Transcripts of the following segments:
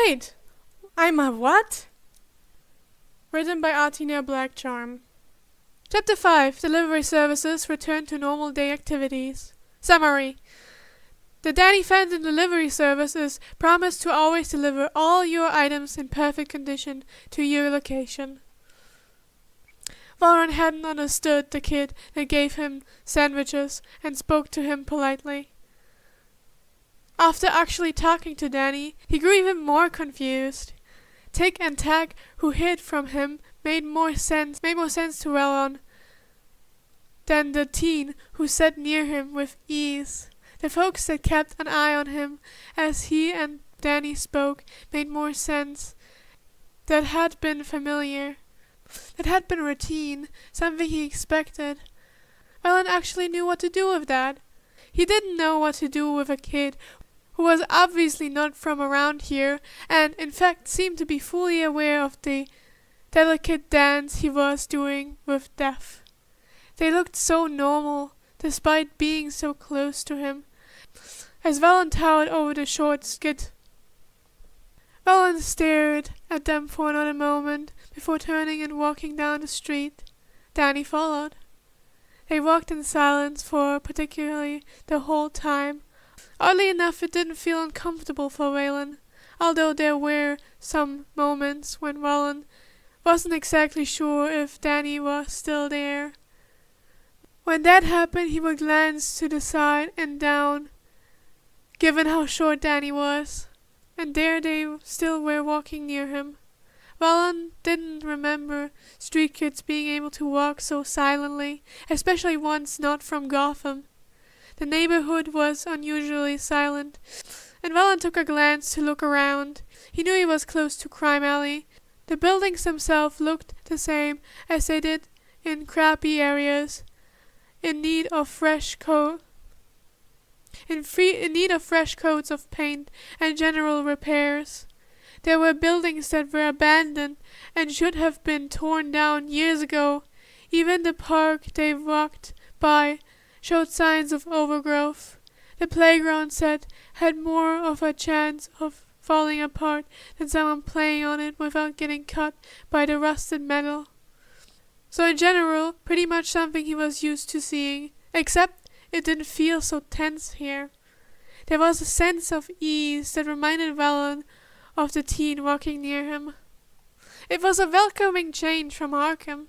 Wait! I'm a what? Written by Artina Blackcharm. Chapter 5. Delivery services return to normal day activities. Summary. The Danny Phantom delivery service is promised to always deliver all your items in perfect condition to your location. Warren hadn't understood the kid that gave him sandwiches and spoke to him politely. After actually talking to Danny, he grew even more confused. Tick and Tack, who hid from him, made more sense to Wallon than the teen who sat near him with ease. The folks that kept an eye on him as he and Danny spoke made more sense. That had been familiar. That had been routine, something he expected. Wallon actually knew what to do with that. He didn't know what to do with a kid who was obviously not from around here, and in fact seemed to be fully aware of the delicate dance he was doing with Death. They looked so normal, despite being so close to him, as Wallon towered over the short skid. Wallon stared at them for another moment before turning and walking down the street. Danny followed. They walked in silence for particularly the whole time. Oddly enough, it didn't feel uncomfortable for Wallon, although there were some moments when Wallon wasn't exactly sure if Danny was still there. When that happened, he would glance to the side and down, given how short Danny was, and there they still were walking near him. Wallon didn't remember street kids being able to walk so silently, especially ones not from Gotham. The neighborhood was unusually silent, and Wallon took a glance to look around. He knew he was close to Crime Alley. The buildings themselves looked the same as they did in crappy areas, in need of fresh coats of paint and general repairs. There were buildings that were abandoned and should have been torn down years ago. Even the park they walked by showed signs of overgrowth. The playground set had more of a chance of falling apart than someone playing on it without getting cut by the rusted metal. So in general, pretty much something he was used to seeing, except it didn't feel so tense here. There was a sense of ease that reminded Wallon of the teen walking near him. It was a welcoming change from Arkham.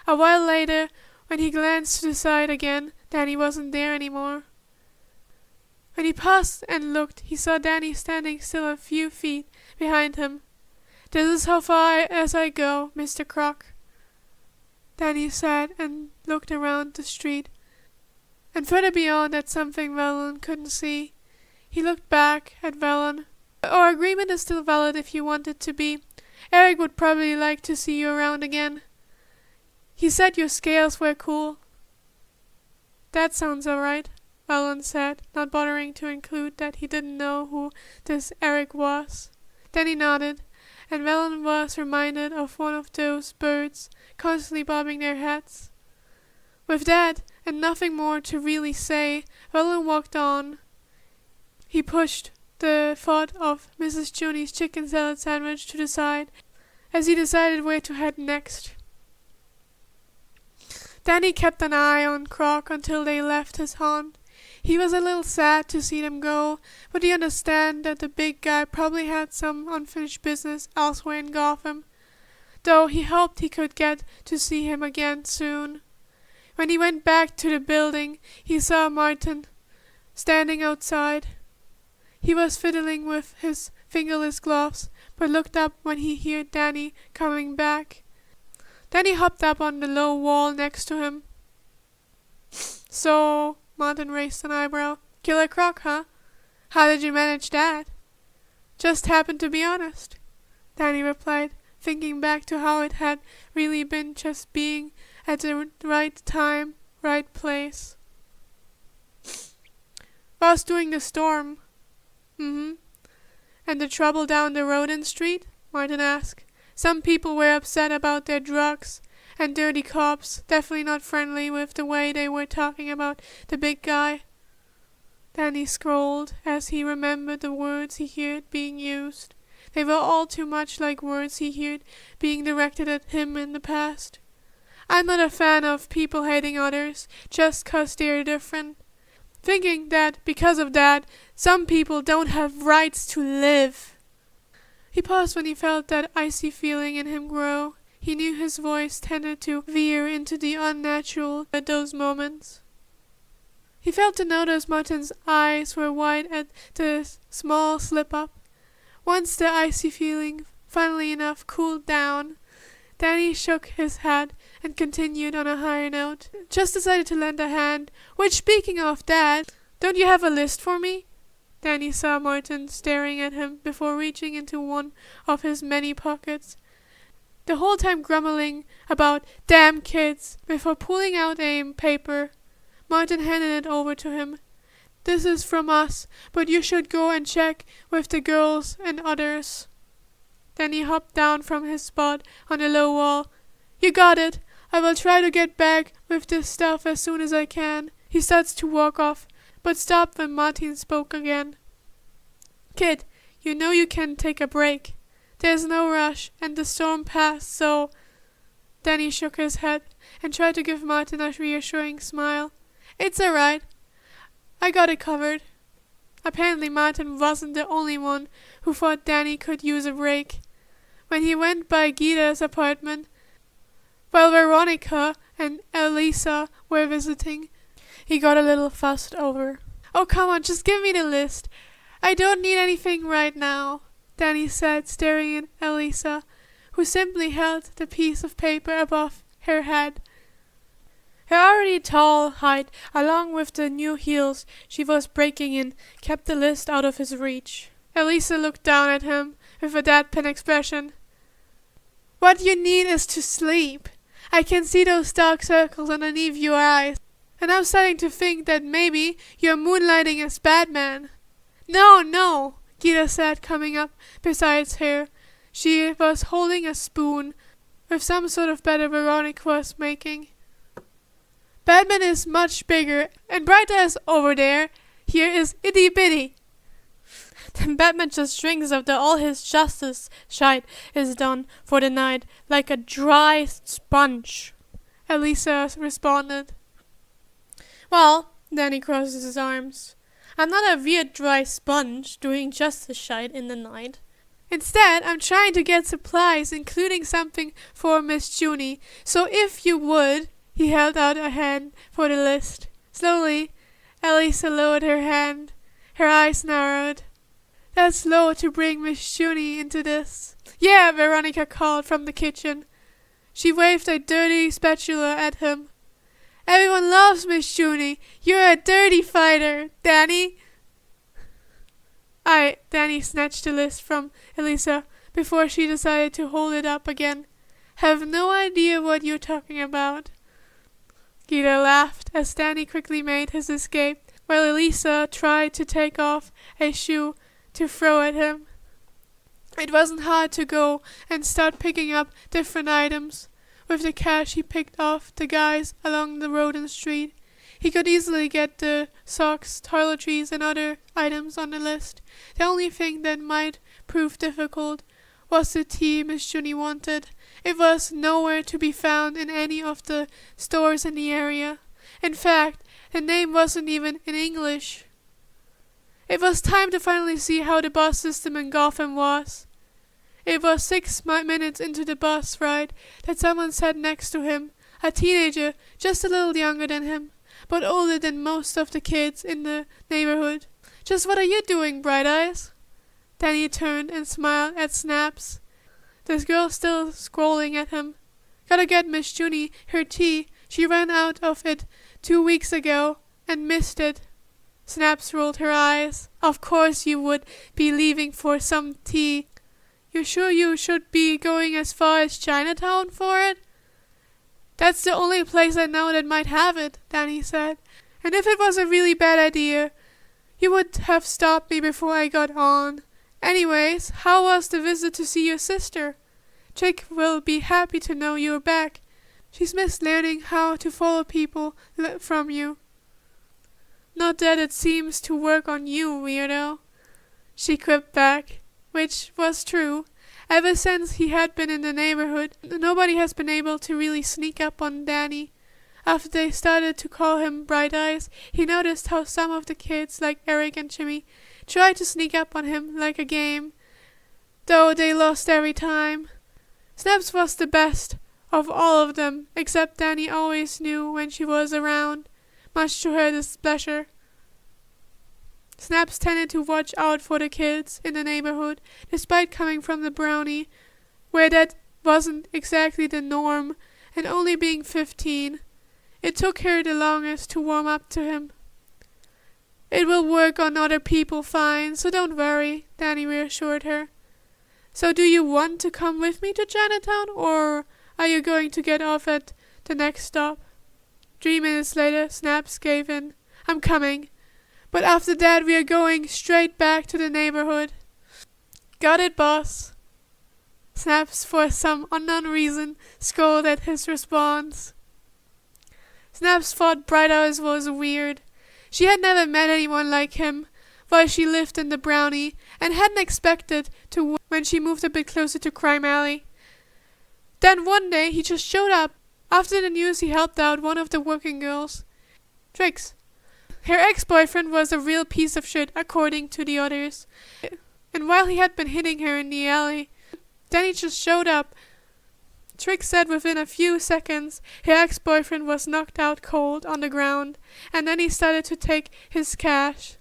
A while later, when he glanced to the side again, Danny wasn't there anymore. When he paused and looked, he saw Danny standing still a few feet behind him. "This is how far as I go, Mr. Croc," Danny said, and looked around the street. And further beyond at something Wallon couldn't see. He looked back at Wallon. "Our agreement is still valid if you want it to be. Eric would probably like to see you around again. He said your scales were cool." "That sounds alright," Wallon said, not bothering to include that he didn't know who this Eric was. Then he nodded, and Wallon was reminded of one of those birds constantly bobbing their heads. With that, and nothing more to really say, Wallon walked on. He pushed the thought of Mrs. Junie's chicken salad sandwich to the side as he decided where to head next. Danny kept an eye on Croc until they left his haunt. He was a little sad to see them go, but he understood that the big guy probably had some unfinished business elsewhere in Gotham, though he hoped he could get to see him again soon. When he went back to the building, he saw Martin standing outside. He was fiddling with his fingerless gloves, but looked up when he heard Danny coming back. Danny hopped up on the low wall next to him. "So," Martin raised an eyebrow, "Killer Croc, huh? How did you manage that?" "Just happened to be honest," Danny replied, thinking back to how it had really been just being at the right time, right place. "Was during the storm." "Mm-hmm. And the trouble down the Rodin Street?" Martin asked. "Some people were upset about their drugs, and dirty cops, definitely not friendly with the way they were talking about the big guy." Danny scrolled as he remembered the words he heard being used. They were all too much like words he heard being directed at him in the past. I'm not a fan of people hating others just 'cause they're different. Thinking that, because of that, some people don't have rights to live. He paused when he felt that icy feeling in him grow. He knew his voice tended to veer into the unnatural at those moments. He felt to notice Martin's eyes were wide at the small slip-up. Once the icy feeling, funnily enough, cooled down, Danny shook his head and continued on a higher note. Just decided to lend a hand. Which, speaking of that, don't you have a list for me? Danny saw Martin staring at him before reaching into one of his many pockets, the whole time grumbling about damn kids. Before pulling out a paper, Martin handed it over to him. This is from us, but you should go and check with the girls and others. Then he hopped down from his spot on the low wall. You got it. I will try to get back with this stuff as soon as I can. He starts to walk off, but stopped when Martin spoke again. Kid, you know you can take a break. There's no rush, and the storm passed, so... Danny shook his head and tried to give Martin a reassuring smile. It's all right. I got it covered. Apparently Martin wasn't the only one who thought Danny could use a break. When he went by Gita's apartment, while Veronica and Elisa were visiting, he got a little fussed over. Oh, come on, just give me the list. I don't need anything right now, Danny said, staring at Elisa, who simply held the piece of paper above her head. Her already tall height, along with the new heels she was breaking in, kept the list out of his reach. Elisa looked down at him with a deadpan expression. What you need is to sleep. I can see those dark circles underneath your eyes, and I'm starting to think that maybe you're moonlighting as Batman. No, Gita said, coming up beside her. She was holding a spoon with some sort of batter Veronica was making. Batman is much bigger and brighter as over there. Here is itty bitty. Then Batman just drinks after all his justice shite is done for the night, like a dry sponge, Elisa responded. Well, Danny crosses his arms. I'm not a weird dry sponge doing justice shite in the night. Instead, I'm trying to get supplies, including something for Miss Junie. So if you would... He held out a hand for the list. Slowly, Elisa lowered her hand. Her eyes narrowed. That's slow to bring Miss Junie into this. Yeah, Veronica called from the kitchen. She waved a dirty spatula at him. Everyone loves Miss Junie. You're a dirty fighter, Danny. Danny snatched the list from Elisa before she decided to hold it up again. Have no idea what you're talking about. Gita laughed as Danny quickly made his escape, while Elisa tried to take off a shoe to throw at him. It wasn't hard to go and start picking up different items. With the cash he picked off the guys along the road and street. He could easily get the socks, toiletries, and other items on the list. The only thing that might prove difficult was the tea Miss Junie wanted. It was nowhere to be found in any of the stores in the area. In fact, the name wasn't even in English. It was time to finally see how the bus system in Gotham was. It was 6 minutes into the bus ride that someone sat next to him, a teenager just a little younger than him, but older than most of the kids in the neighborhood. Just what are you doing, Bright Eyes? Danny turned and smiled at Snaps. This girl still scowling at him. Gotta get Miss Junie her tea. She ran out of it 2 weeks ago and missed it. Snaps rolled her eyes. Of course you would be leaving for some tea. You sure you should be going as far as Chinatown for it? That's the only place I know that might have it, Danny said. And if it was a really bad idea, you would have stopped me before I got on. Anyways, how was the visit to see your sister? Chick will be happy to know you're back. She's missed learning how to follow people from you. Not that it seems to work on you, weirdo, she quipped back. which was true. Ever since he had been in the neighborhood, nobody has been able to really sneak up on Danny. After they started to call him Bright Eyes, he noticed how some of the kids, like Eric and Jimmy, tried to sneak up on him like a game, though they lost every time. Snaps was the best of all of them, except Danny always knew when she was around, much to her displeasure. Snaps tended to watch out for the kids in the neighborhood, despite coming from the Brownie, where that wasn't exactly the norm, and only being 15. It took her the longest to warm up to him. "It will work on other people fine, so don't worry," Danny reassured her. "So do you want to come with me to Chinatown, or are you going to get off at the next stop?" 3 minutes later, Snaps gave in. "I'm coming. But after that we are going straight back to the neighborhood." "Got it, boss." Snaps, for some unknown reason, scolded at his response. Snaps thought Bright Eyes was weird. She had never met anyone like him while she lived in the Brownie, and hadn't expected to when she moved a bit closer to Crime Alley. Then one day he just showed up. After the news, he helped out one of the working girls, Trix. Her ex-boyfriend was a real piece of shit, according to the others. And while he had been hitting her in the alley, then he just showed up. Trix said within a few seconds her ex-boyfriend was knocked out cold on the ground, and then he started to take his cash.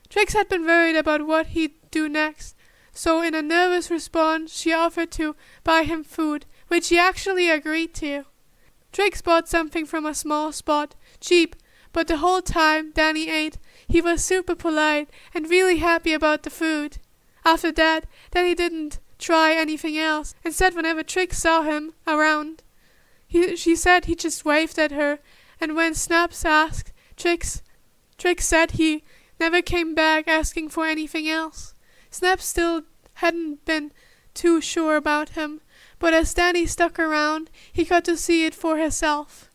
Trix had been worried about what he'd do next, so in a nervous response she offered to buy him food, which he actually agreed to. Trix bought something from a small spot, cheap, but the whole time Danny ate, he was super polite and really happy about the food. After that, Danny didn't try anything else, and said whenever Trix saw him around, she said he just waved at her, and when Snaps asked, Trix said he never came back asking for anything else. Snaps still hadn't been too sure about him, but as Danny stuck around, he got to see it for herself.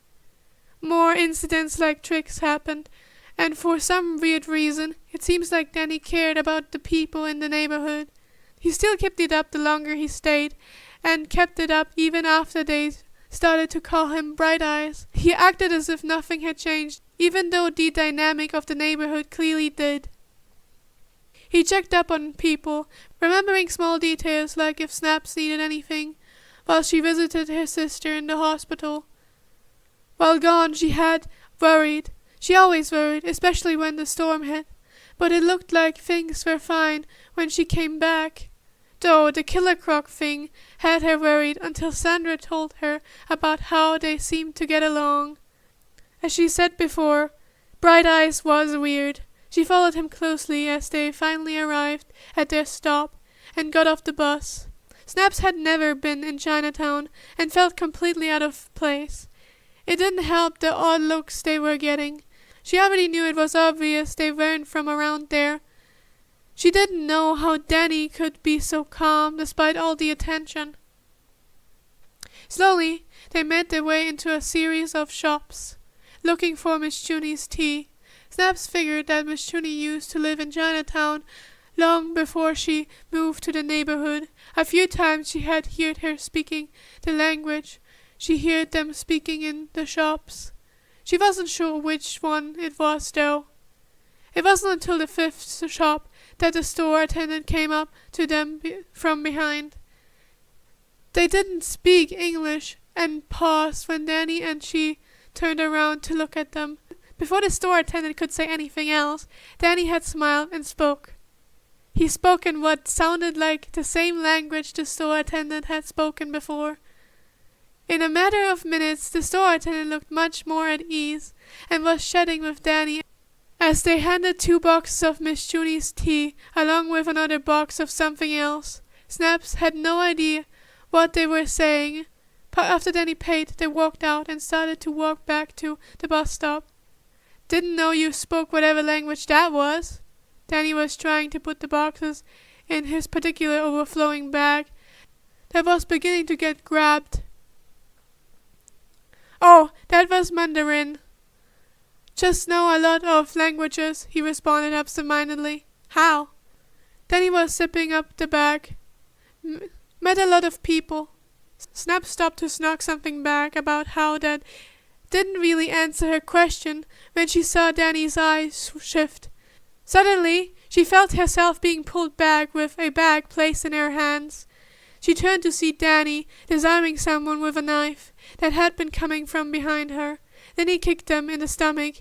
More incidents like Trix happened, and for some weird reason, it seems like Danny cared about the people in the neighborhood. He still kept it up the longer he stayed, and kept it up even after they started to call him Bright Eyes. He acted as if nothing had changed, even though the dynamic of the neighborhood clearly did. He checked up on people, remembering small details like if Snaps needed anything, while she visited her sister in the hospital. While gone, she had worried. She always worried, especially when the storm hit. But it looked like things were fine when she came back. Though the killer croc thing had her worried until Sandra told her about how they seemed to get along. As she said before, Bright Eyes was weird. She followed him closely as they finally arrived at their stop and got off the bus. Snaps had never been in Chinatown and felt completely out of place. It didn't help the odd looks they were getting. She already knew it was obvious they weren't from around there. She didn't know how Danny could be so calm despite all the attention. Slowly, they made their way into a series of shops, looking for Miss Junie's tea. Snaps figured that Miss Junie used to live in Chinatown long before she moved to the neighborhood. A few times she had heard her speaking the language. She heard them speaking in the shops. She wasn't sure which one it was, though. It wasn't until the 5th shop that the store attendant came up to them from behind. They didn't speak English and paused when Danny and she turned around to look at them. Before the store attendant could say anything else, Danny had smiled and spoke. He spoke in what sounded like the same language the store attendant had spoken before. In a matter of minutes, the store attendant looked much more at ease, and was chatting with Danny as they handed 2 boxes of Miss Junie's tea, along with another box of something else. Snaps had no idea what they were saying. After Danny paid, they walked out and started to walk back to the bus stop. "Didn't know you spoke whatever language that was." Danny was trying to put the boxes in his particular overflowing bag that was beginning to get grabbed. "Oh, that was Mandarin. Just know a lot of languages," he responded absent-mindedly. "How?" Then he was zipping up the bag. Met a lot of people. Snap stopped to snark something back about how that didn't really answer her question when she saw Danny's eyes shift. Suddenly, she felt herself being pulled back with a bag placed in her hands. She turned to see Danny disarming someone with a knife that had been coming from behind her. Then he kicked them in the stomach.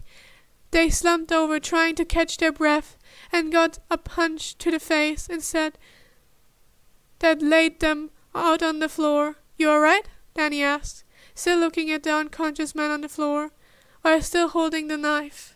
They slumped over, trying to catch their breath, and got a punch to the face instead. That laid them out on the floor. "You all right?" Danny asked, still looking at the unconscious man on the floor, while still holding the knife.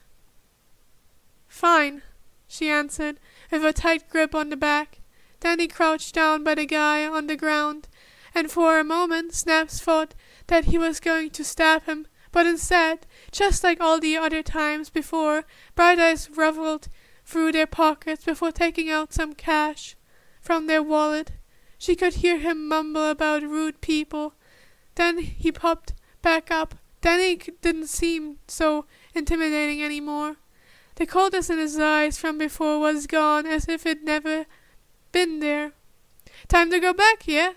"Fine," she answered, with a tight grip on the back. Danny crouched down by the guy on the ground, and for a moment Snaps thought that he was going to stab him, but instead, just like all the other times before, Bright Eyes ruffled through their pockets before taking out some cash from their wallet. She could hear him mumble about rude people. Then he popped back up. Danny didn't seem so intimidating anymore. The coldness in his eyes from before was gone, as if it never been there. "Time to go back, yeah?"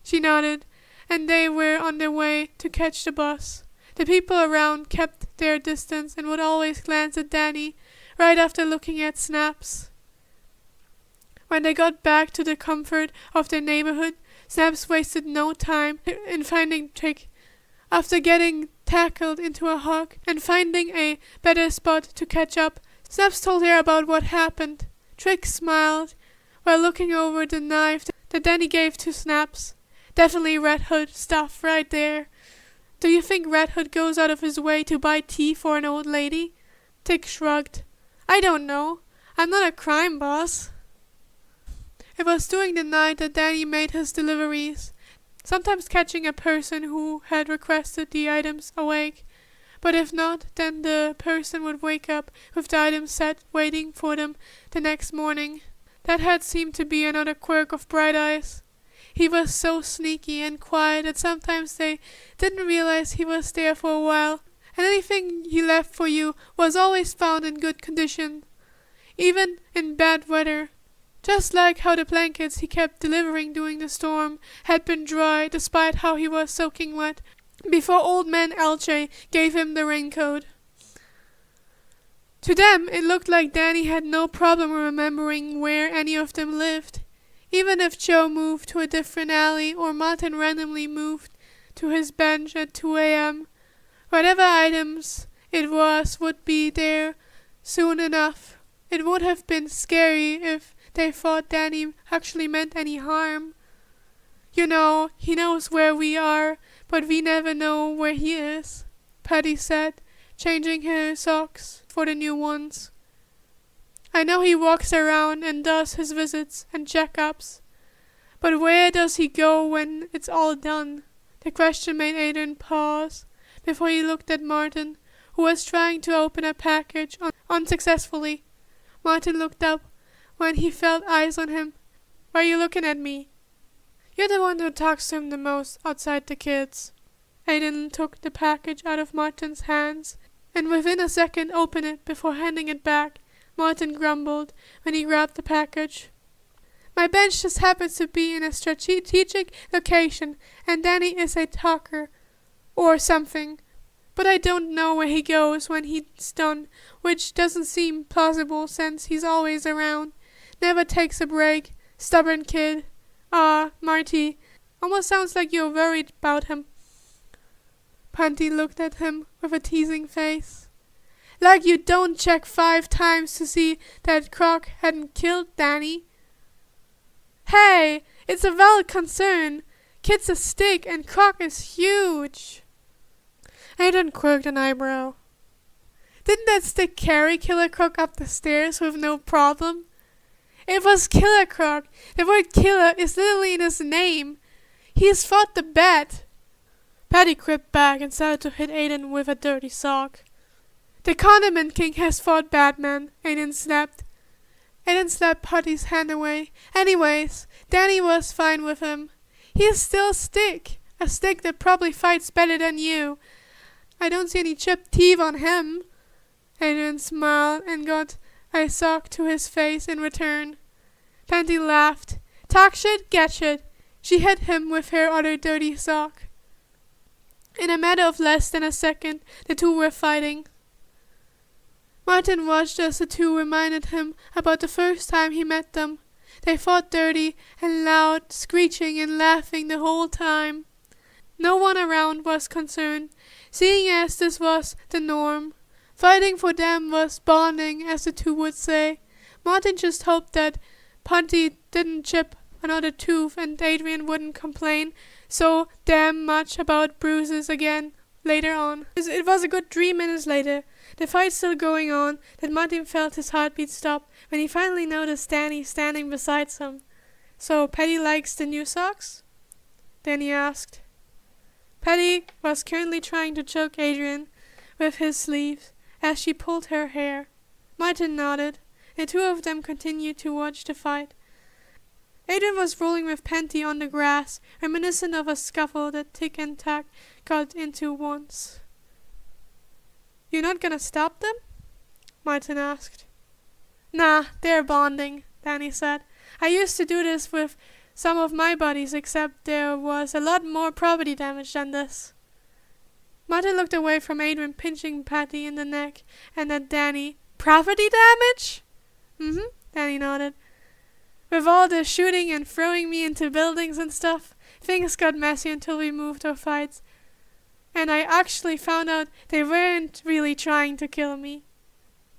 She nodded, and they were on their way to catch the bus. The people around kept their distance and would always glance at Danny right after looking at Snaps. When they got back to the comfort of their neighborhood, Snaps wasted no time in finding Trick. After getting tackled into a hug and finding a better spot to catch up, Snaps told her about what happened. Trick smiled while looking over the knife that Danny gave to Snaps. "Definitely Red Hood stuff right there. Do you think Red Hood goes out of his way to buy tea for an old lady?" Dick shrugged. "I don't know. I'm not a crime boss." It was during the night that Danny made his deliveries, sometimes catching a person who had requested the items awake, but if not, then the person would wake up with the items set waiting for them the next morning. That had seemed to be another quirk of Bright Eyes. He was so sneaky and quiet that sometimes they didn't realize he was there for a while, and anything he left for you was always found in good condition, even in bad weather. Just like how the blankets he kept delivering during the storm had been dry despite how he was soaking wet, before Old Man Alche gave him the raincoat. To them, it looked like Danny had no problem remembering where any of them lived. Even if Joe moved to a different alley or Martin randomly moved to his bench at 2 a.m., whatever items it was would be there soon enough. It would have been scary if they thought Danny actually meant any harm. "You know, he knows where we are, but we never know where he is," Patty said, changing her socks for the new ones. "I know he walks around and does his visits and checkups, but where does he go when it's all done?" The question made Aiden pause before he looked at Martin, who was trying to open a package unsuccessfully. Martin looked up when he felt eyes on him. "Why are you looking at me?" "You're the one who talks to him the most outside the kids." Aiden took the package out of Martin's hands and within a second opened it before handing it back. Martin grumbled when he grabbed the package. "My bench just happens to be in a strategic location, and Danny is a talker, or something. But I don't know where he goes when he's done, which doesn't seem plausible since he's always around. Never takes a break. Stubborn kid. Ah, Marty, almost sounds like you're worried about him." Punty looked at him with a teasing face. "Like you don't check 5 times to see that Croc hadn't killed Danny." "Hey, it's a valid concern. Kid's a stick and Croc is huge." Aiden quirked an eyebrow. "Didn't that stick carry Killer Croc up the stairs with no problem?" "It was Killer Croc. The word killer is literally in his name. He has fought the bat." Patty crept back and started to hit Aiden with a dirty sock. "The Condiment King has fought Batman," Aiden snapped. Aiden slapped Patty's hand away. "Anyways, Danny was fine with him. He is still a stick that probably fights better than you. I don't see any chipped teeth on him." Aiden smiled and got a sock to his face in return. Panty laughed. Talk shit, get shit. She hit him with her other dirty sock. In a matter of less than a second, the two were fighting. Martin watched as the two reminded him about the first time he met them. They fought dirty and loud, screeching and laughing the whole time. No one around was concerned, seeing as this was the norm. Fighting for them was bonding, as the two would say. Martin just hoped that Panty didn't chip another tooth and Adrian wouldn't complain so damn much about bruises again later on. It was a good 3 minutes later, the fight still going on, that Martin felt his heartbeat stop when he finally noticed Danny standing beside him. So Patty likes the new socks? Danny asked. Patty was currently trying to choke Adrian with his sleeves as she pulled her hair. Martin nodded. The two of them continued to watch the fight. Adrian was rolling with Panty on the grass, reminiscent of a scuffle that Tick and Tack got into once. "You're not gonna stop them?" Martin asked. "Nah, they're bonding," Danny said. "I used to do this with some of my buddies, except there was a lot more property damage than this." Martin looked away from Adrian pinching Patty in the neck and at Danny. "Property damage?" Danny nodded. "With all the shooting and throwing me into buildings and stuff, things got messy until we moved our fights. And I actually found out they weren't really trying to kill me."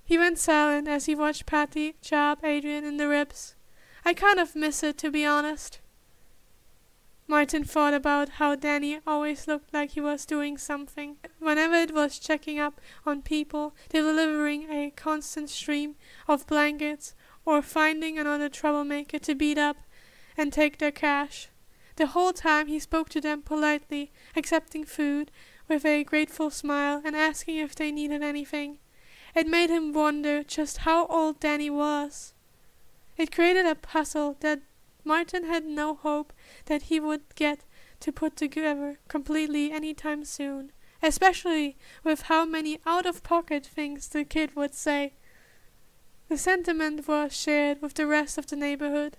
He went silent as he watched Patty jab Adrian in the ribs. "I kind of miss it, to be honest." Martin thought about how Danny always looked like he was doing something. Whenever it was checking up on people, delivering a constant stream of blankets, or finding another troublemaker to beat up and take their cash. The whole time he spoke to them politely, accepting food with a grateful smile and asking if they needed anything. It made him wonder just how old Danny was. It created a puzzle that Martin had no hope that he would get to put together completely anytime soon, especially with how many out-of-pocket things the kid would say. The sentiment was shared with the rest of the neighborhood.